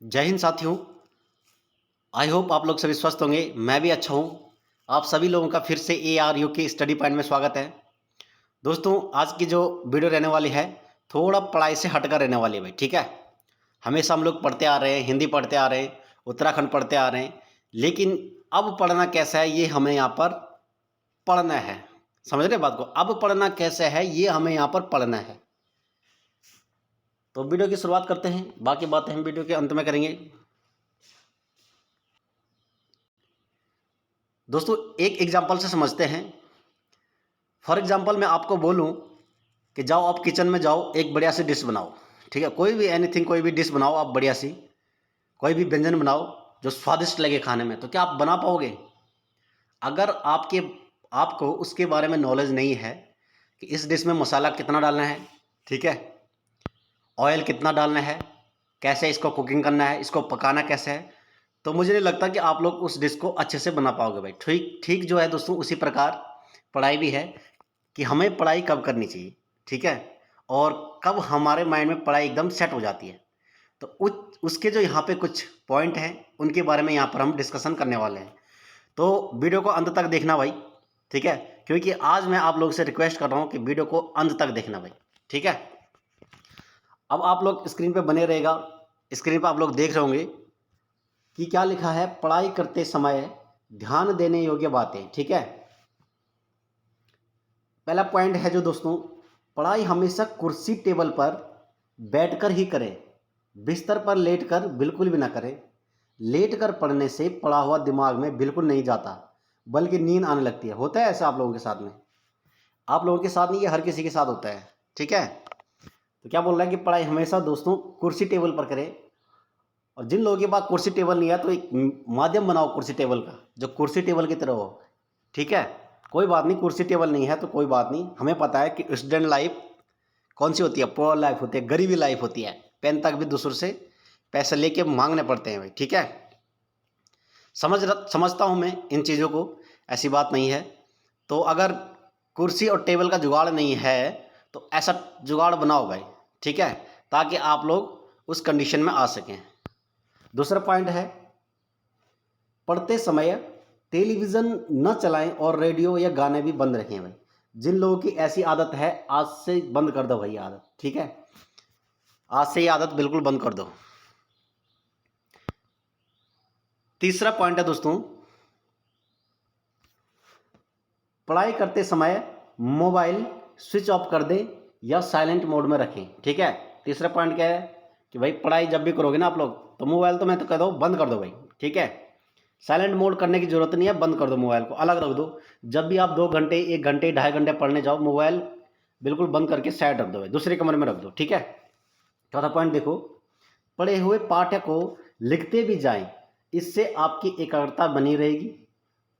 जय हिंद साथियों। I hope आप लोग सभी स्वस्थ होंगे। मैं भी अच्छा हूँ। आप सभी लोगों का फिर से ARU के स्टडी पॉइंट में स्वागत है। दोस्तों, आज की जो वीडियो रहने वाली है थोड़ा पढ़ाई से हटकर रहने वाली है भाई। ठीक है, हमेशा हम लोग पढ़ते आ रहे हैं, हिंदी पढ़ते आ रहे हैं, उत्तराखंड पढ़ते आ रहे हैं, लेकिन अब पढ़ना कैसा है ये हमें यहाँ पर पढ़ना है। समझ रहे बात को? अब पढ़ना कैसे है ये हमें यहाँ पर पढ़ना है। तो वीडियो की शुरुआत करते हैं, बाकी बातें हम वीडियो के अंत में करेंगे। दोस्तों, एक एग्जाम्पल से समझते हैं। फॉर एग्जाम्पल मैं आपको बोलूं कि जाओ आप किचन में जाओ, एक बढ़िया सी डिश बनाओ। ठीक है, कोई भी एनीथिंग, कोई भी डिश बनाओ आप बढ़िया सी, कोई भी व्यंजन बनाओ जो स्वादिष्ट लगे खाने में। तो क्या आप बना पाओगे? अगर आपको उसके बारे में नॉलेज नहीं है कि इस डिश में मसाला कितना डालना है, ठीक है, ऑयल कितना डालना है, कैसे इसको कुकिंग करना है, इसको पकाना कैसे है, तो मुझे नहीं लगता कि आप लोग उस डिश को अच्छे से बना पाओगे भाई। ठीक ठीक जो है दोस्तों, उसी प्रकार पढ़ाई भी है कि हमें पढ़ाई कब करनी चाहिए, ठीक है, और कब हमारे माइंड में पढ़ाई एकदम सेट हो जाती है। तो उसके जो यहाँ पे कुछ पॉइंट हैं उनके बारे में यहाँ पर हम डिस्कशन करने वाले हैं। तो वीडियो को अंत तक देखना भाई, ठीक है, क्योंकि आज मैं आप लोग से रिक्वेस्ट कर रहा हूँ कि वीडियो को अंत तक देखना भाई, ठीक है। अब आप लोग स्क्रीन पे बने रहेगा, स्क्रीन पे आप लोग देख रहे होंगे कि क्या लिखा है, पढ़ाई करते समय ध्यान देने योग्य बातें। ठीक है, पहला पॉइंट है जो दोस्तों, पढ़ाई हमेशा कुर्सी टेबल पर बैठकर ही करें, बिस्तर पर लेटकर बिल्कुल भी ना करें। लेटकर पढ़ने से पढ़ा हुआ दिमाग में बिल्कुल नहीं जाता, बल्कि नींद आने लगती है। होता है ऐसा आप लोगों के साथ में? आप लोगों के साथ नहीं, ये हर किसी के साथ होता है, ठीक है। तो क्या बोल रहा है कि पढ़ाई हमेशा दोस्तों कुर्सी टेबल पर करें। और जिन लोगों के पास कुर्सी टेबल नहीं है तो एक माध्यम बनाओ कुर्सी टेबल का, जो कुर्सी टेबल की तरह हो, ठीक है। कोई बात नहीं, कुर्सी टेबल नहीं है तो कोई बात नहीं, हमें पता है कि स्टूडेंट लाइफ कौन सी होती है, पुअर लाइफ होती है, गरीबी लाइफ होती है। पेन तक भी दूसरों से पैसे लेके मांगने पड़ते हैं भाई, ठीक है। समझता हूँ मैं इन चीज़ों को, ऐसी बात नहीं है। तो अगर कुर्सी और टेबल का जुगाड़ नहीं है तो ऐसा जुगाड़ बनाओ भाई, ठीक है, ताकि आप लोग उस कंडीशन में आ सकें। दूसरा पॉइंट है, पढ़ते समय टेलीविज़न न चलाएं और रेडियो या गाने भी बंद रखें भाई। जिन लोगों की ऐसी आदत है, आज से बंद कर दो भाई आदत, ठीक है, आज से ये आदत बिल्कुल बंद कर दो। तीसरा पॉइंट है दोस्तों, पढ़ाई करते समय मोबाइल स्विच ऑफ कर दें या साइलेंट मोड में रखें, ठीक है। तीसरा पॉइंट क्या है कि भाई पढ़ाई जब भी करोगे ना आप लोग, तो मोबाइल तो मैं तो कह दो बंद कर दो भाई, ठीक है। साइलेंट मोड करने की जरूरत नहीं है, बंद कर दो, मोबाइल को अलग रख दो। जब भी आप 2 घंटे, 1 घंटे, 2.5 घंटे पढ़ने जाओ, मोबाइल बिल्कुल बंद करके साइड रख दो भाई, दूसरे कमरे में रख दो, ठीक है। चौथा पॉइंट देखो, पढ़े हुए पाठ्य को लिखते भी जाएं, इससे आपकी एकाग्रता बनी रहेगी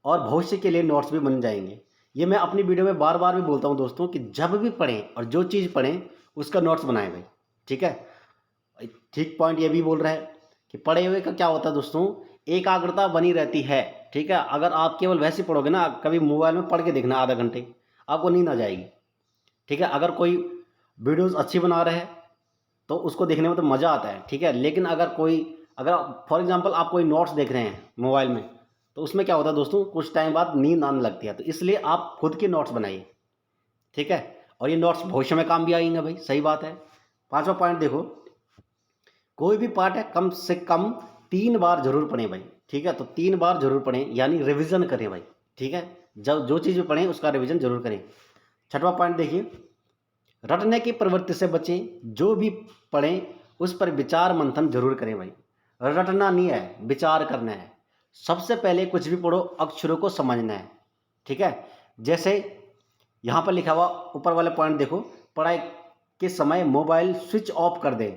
और भविष्य के लिए नोट्स भी बन जाएंगे। ये मैं अपनी वीडियो में बार बार भी बोलता हूँ दोस्तों कि जब भी पढ़ें और जो चीज़ पढ़ें उसका नोट्स बनाएं भाई, ठीक है। ठीक पॉइंट ये भी बोल रहा है कि पढ़े हुए का क्या होता है दोस्तों, एकाग्रता बनी रहती है, ठीक है। अगर आप केवल वैसे पढ़ोगे ना, कभी मोबाइल में पढ़ के देखना आधा घंटे, आपको नींद आ जाएगी, ठीक है। अगर कोई वीडियोस अच्छी बना रहे हैं तो उसको देखने में तो मज़ा आता है, ठीक है। लेकिन अगर फॉर एग्जांपल आप कोई नोट्स देख रहे हैं मोबाइल में, तो उसमें क्या होता है दोस्तों, कुछ टाइम बाद नींद आने लगती है। तो इसलिए आप खुद के नोट्स बनाइए, ठीक है, और ये नोट्स भविष्य में काम भी आएंगे भाई, सही बात है। पांचवा पॉइंट देखो, कोई भी पार्ट है कम से कम 3 बार जरूर पढ़ें भाई, ठीक है। तो 3 बार जरूर पढ़ें, यानी रिविजन करें भाई, ठीक है। जब जो चीज़ भी पढ़ें उसका रिविजन जरूर करें। छठवां पॉइंट देखिए, रटने की प्रवृत्ति से बचें, जो भी पढ़ें उस पर विचार मंथन जरूर करें भाई। रटना नहीं है, विचार करना है। सबसे पहले कुछ भी पढ़ो, अक्षरों को समझना है, ठीक है। जैसे यहाँ पर लिखा हुआ ऊपर वाले पॉइंट देखो, पढ़ाई के समय मोबाइल स्विच ऑफ कर दें।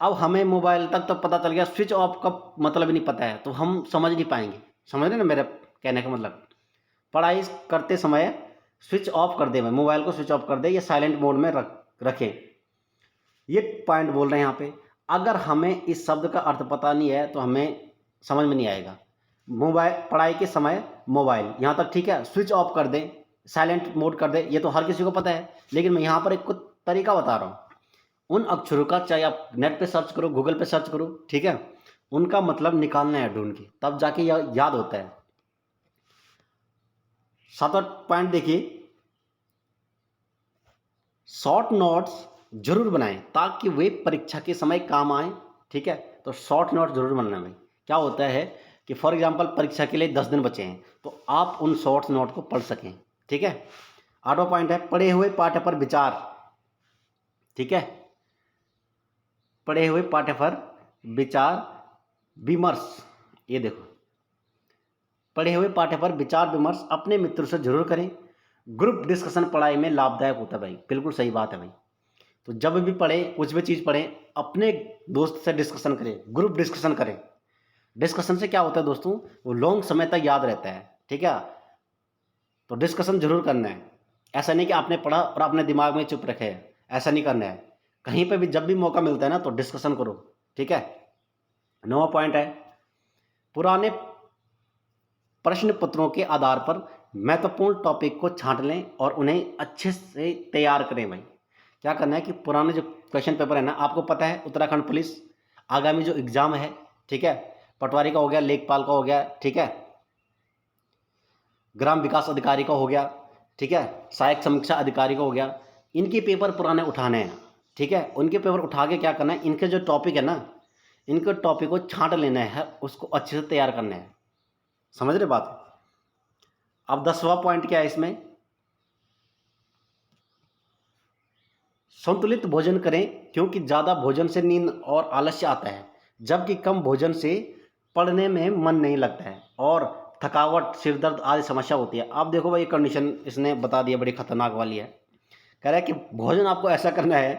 अब हमें मोबाइल तक तो पता चल गया, स्विच ऑफ का मतलब ही नहीं पता है तो हम समझ नहीं पाएंगे। समझ रहे ना मेरे कहने का मतलब? पढ़ाई करते समय स्विच ऑफ कर दे, मोबाइल को स्विच ऑफ कर दे या साइलेंट मोड में रखें, ये पॉइंट बोल रहे हैं यहाँ पे। अगर हमें इस शब्द का अर्थ पता नहीं है तो हमें समझ में नहीं आएगा। मोबाइल पढ़ाई के समय मोबाइल यहाँ तक ठीक है, स्विच ऑफ कर दें, साइलेंट मोड कर दें, ये तो हर किसी को पता है। लेकिन मैं यहाँ पर एक कुछ तरीका बता रहा हूँ उन अक्षरों का, चाहे आप नेट पे सर्च करो, गूगल पे सर्च करो, ठीक है, उनका मतलब निकालना है ढूंढ के, तब जाके याद होता है। 7वां पॉइंट देखिए, शॉर्ट नोट्स जरूर बनाएं ताकि वे परीक्षा के समय काम आए। ठीक है, तो शॉर्ट नोट जरूर बनाना भाई। क्या होता है कि फॉर एग्जांपल परीक्षा के लिए 10 दिन बचे हैं, तो आप उन शॉर्ट नोट को पढ़ सकें। ठीक है। 8वां पॉइंट है, पढ़े हुए पाठ्य पर विचार। ठीक है, पढ़े हुए पाठ्य पर विचार विमर्श। ये देखो, पढ़े हुए पाठ्य पर विचार विमर्श अपने मित्रों से जरूर करें। ग्रुप डिस्कशन पढ़ाई में लाभदायक होता है भाई, बिल्कुल सही बात है भाई। तो जब भी पढ़ें, कुछ भी चीज़ पढ़ें, अपने दोस्त से डिस्कशन करें, ग्रुप डिस्कशन करें। डिस्कशन से क्या होता है दोस्तों, वो लॉन्ग समय तक याद रहता है। ठीक है, तो डिस्कशन जरूर करना है। ऐसा नहीं कि आपने पढ़ा और अपने दिमाग में चुप रखे, ऐसा नहीं करना है। कहीं पे भी जब भी मौका मिलता है ना, तो डिस्कशन करो। ठीक है। 9वां पॉइंट है, पुराने प्रश्न पत्रों के आधार पर महत्वपूर्ण टॉपिक को छांट लें और उन्हें अच्छे से तैयार करें भाई। क्या करना है कि पुराने जो क्वेश्चन पेपर है ना, आपको पता है उत्तराखंड पुलिस आगामी जो एग्ज़ाम है, ठीक है, पटवारी का हो गया, लेखपाल का हो गया, ठीक है, ग्राम विकास अधिकारी का हो गया, ठीक है, सहायक समीक्षा अधिकारी का हो गया, इनके पेपर पुराने उठाने हैं। ठीक है, उनके पेपर उठा के क्या करना है, इनके जो टॉपिक है ना, इनके टॉपिक को छांट लेना है, उसको अच्छे से तैयार करना है। समझ रहे बात। अब 10वां पॉइंट क्या है इसमें, संतुलित भोजन करें क्योंकि ज़्यादा भोजन से नींद और आलस्य आता है, जबकि कम भोजन से पढ़ने में मन नहीं लगता है और थकावट, सिर दर्द आदि समस्या होती है। आप देखो भाई, कंडीशन इसने बता दिया, बड़ी खतरनाक वाली है। कह रहा है कि भोजन आपको ऐसा करना है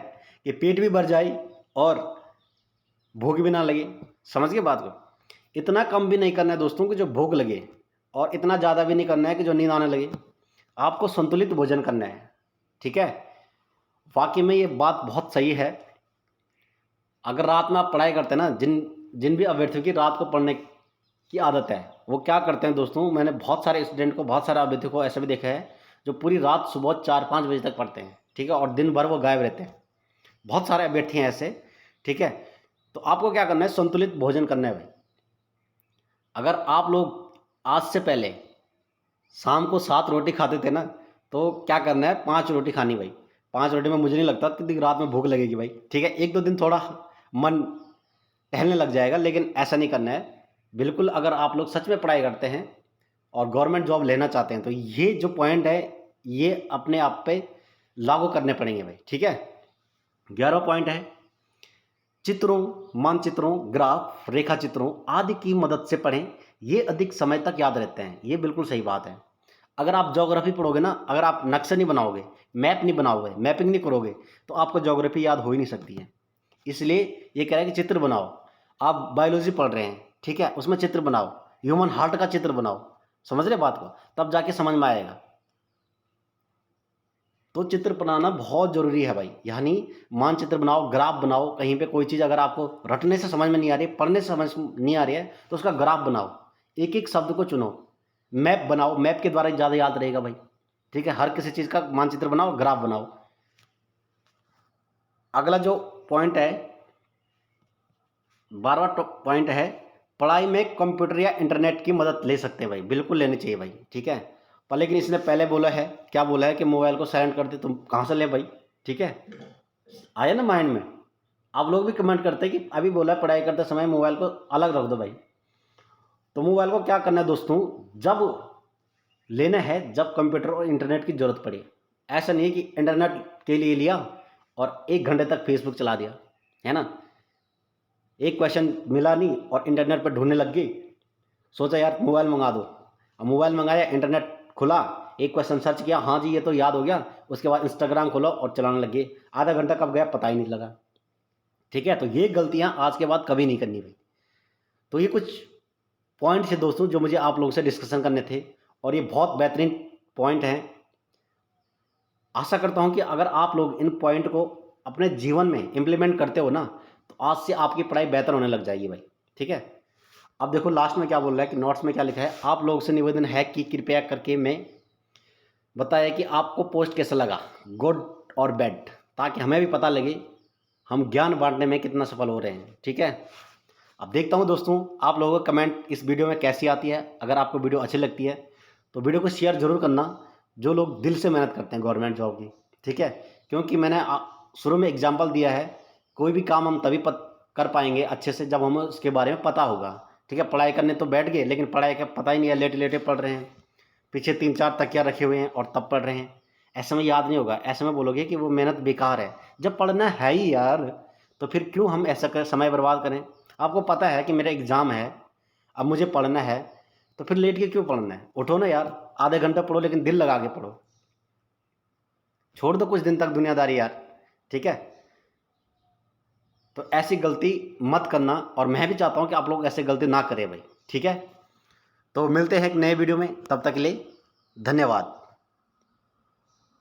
कि पेट भी भर जाए और भूख भी ना लगे। समझ गए बात को। इतना कम भी नहीं करना है दोस्तों कि जो भूख लगे, और इतना ज़्यादा भी नहीं करना है कि जो नींद आने लगे। आपको संतुलित भोजन करना है। ठीक है, वाकई में ये बात बहुत सही है। अगर रात में आप पढ़ाई करते हैं ना, जिन जिन भी अभ्यर्थियों की रात को पढ़ने की आदत है, वो क्या करते हैं दोस्तों, मैंने बहुत सारे स्टूडेंट को, बहुत सारे अभ्यर्थियों को ऐसा भी देखा है जो पूरी रात सुबह 4-5 बजे तक पढ़ते हैं। ठीक है, और दिन भर वो गायब रहते हैं। बहुत सारे अभ्यर्थी हैं ऐसे। ठीक है, तो आपको क्या करना है, संतुलित भोजन करना है भाई। अगर आप लोग आज से पहले शाम को 7 रोटी खाते थे ना, तो क्या करना है, 5 रोटी खानी भाई। 5 रोटी में मुझे नहीं लगता कि रात में भूख लगेगी भाई। ठीक है, 1-2 दिन थोड़ा मन टहलने लग जाएगा, लेकिन ऐसा नहीं करना है बिल्कुल। अगर आप लोग सच में पढ़ाई करते हैं और गवर्नमेंट जॉब लेना चाहते हैं, तो ये जो पॉइंट है, ये अपने आप पे लागू करने पड़ेंगे भाई। ठीक है। 11वां पॉइंट है, चित्रों, मानचित्रों, ग्राफ, रेखा चित्रों आदि की मदद से पढ़ें, ये अधिक समय तक याद रहते हैं। ये बिल्कुल सही बात है। अगर आप ज्योग्राफी पढ़ोगे ना, अगर आप नक्शे नहीं बनाओगे, मैप नहीं बनाओगे, मैपिंग नहीं करोगे, तो आपको ज्योग्राफी याद हो ही नहीं सकती है। इसलिए ये कह रहा है कि चित्र बनाओ। आप बायोलॉजी पढ़ रहे हैं, ठीक है, उसमें चित्र बनाओ, ह्यूमन हार्ट का चित्र बनाओ। समझ रहे बात को, तब जाके समझ में आएगा। तो चित्र बनाना बहुत ज़रूरी है भाई। यानी मानचित्र बनाओ, ग्राफ बनाओ। कहीं पे कोई चीज़ अगर आपको रटने से समझ में नहीं आ रही, पढ़ने से समझ नहीं आ रही है, तो उसका ग्राफ बनाओ, एक एक शब्द को चुनो। मैप बनाओ, मैप के द्वारा ज़्यादा याद रहेगा भाई। ठीक है, हर किसी चीज़ का मानचित्र बनाओ, ग्राफ बनाओ। अगला जो पॉइंट है, 12वां पॉइंट है, पढ़ाई में कंप्यूटर या इंटरनेट की मदद ले सकते हैं भाई। बिल्कुल लेनी चाहिए भाई। ठीक है, पर लेकिन इसने पहले बोला है, क्या बोला है कि मोबाइल को साइलेंट कर दे। तुम कहाँ से ले भाई। ठीक है, आया ना माइंड में। आप लोग भी कमेंट करते हैं कि अभी बोला पढ़ाई करते समय मोबाइल को अलग रख दो भाई। तो मोबाइल को क्या करना है दोस्तों, जब लेना है, जब कंप्यूटर और इंटरनेट की ज़रूरत पड़ी। ऐसा नहीं है कि इंटरनेट के लिए लिया और 1 घंटे तक फेसबुक चला दिया, है ना। एक क्वेश्चन मिला नहीं और इंटरनेट पर ढूंढने लग गई, सोचा यार मोबाइल मंगा दो। अब मोबाइल मंगाया, इंटरनेट खुला, एक क्वेश्चन सर्च किया, हाँ जी ये तो याद हो गया। उसके बाद इंस्टाग्राम खोलो और चलाने लग गए। आधा घंटा कब गया पता ही नहीं लगा। ठीक है, तो ये गलतियाँ आज के बाद कभी नहीं करनी भाई। तो ये कुछ पॉइंट थे दोस्तों जो मुझे आप लोगों से डिस्कशन करने थे, और ये बहुत बेहतरीन पॉइंट हैं। आशा करता हूँ कि अगर आप लोग इन पॉइंट को अपने जीवन में इम्प्लीमेंट करते हो ना, तो आज से आपकी पढ़ाई बेहतर होने लग जाएगी भाई। ठीक है, अब देखो लास्ट में क्या बोल रहा है कि नोट्स में क्या लिखा है, आप लोगों से निवेदन है कि कृपया करके मैं बताया कि आपको पोस्ट कैसा लगा, गुड और बैड, ताकि हमें भी पता लगे हम ज्ञान बांटने में कितना सफल हो रहे हैं। ठीक है, अब देखता हूँ दोस्तों आप लोगों का कमेंट इस वीडियो में कैसी आती है। अगर आपको वीडियो अच्छी लगती है तो वीडियो को शेयर ज़रूर करना, जो लोग दिल से मेहनत करते हैं गवर्नमेंट जॉब की, ठीक है। क्योंकि मैंने शुरू में एग्जाम्पल दिया है, कोई भी काम हम तभी कर पाएंगे अच्छे से जब हमें उसके बारे में पता होगा, ठीक है। पढ़ाई करने तो बैठ गए लेकिन पढ़ाई का पता ही नहीं है, लेटे लेटे पढ़ रहे हैं, पीछे 3-4 तकिया रखे हुए हैं और तब पढ़ रहे हैं। ऐसे में याद नहीं होगा, ऐसे में बोलोगे कि वो मेहनत बेकार है। जब पढ़ना है ही यार तो फिर क्यों हम ऐसा कर समय बर्बाद करें। आपको पता है कि मेरा एग्ज़ाम है, अब मुझे पढ़ना है, तो फिर लेट के क्यों पढ़ना है। उठो ना यार, आधे घंटे पढ़ो लेकिन दिल लगा के पढ़ो। छोड़ दो कुछ दिन तक दुनियादारी यार, ठीक है। तो ऐसी गलती मत करना और मैं भी चाहता हूँ कि आप लोग ऐसी गलती ना करें भाई, ठीक है। तो मिलते हैं एक नए वीडियो में, तब तक के लिए धन्यवाद।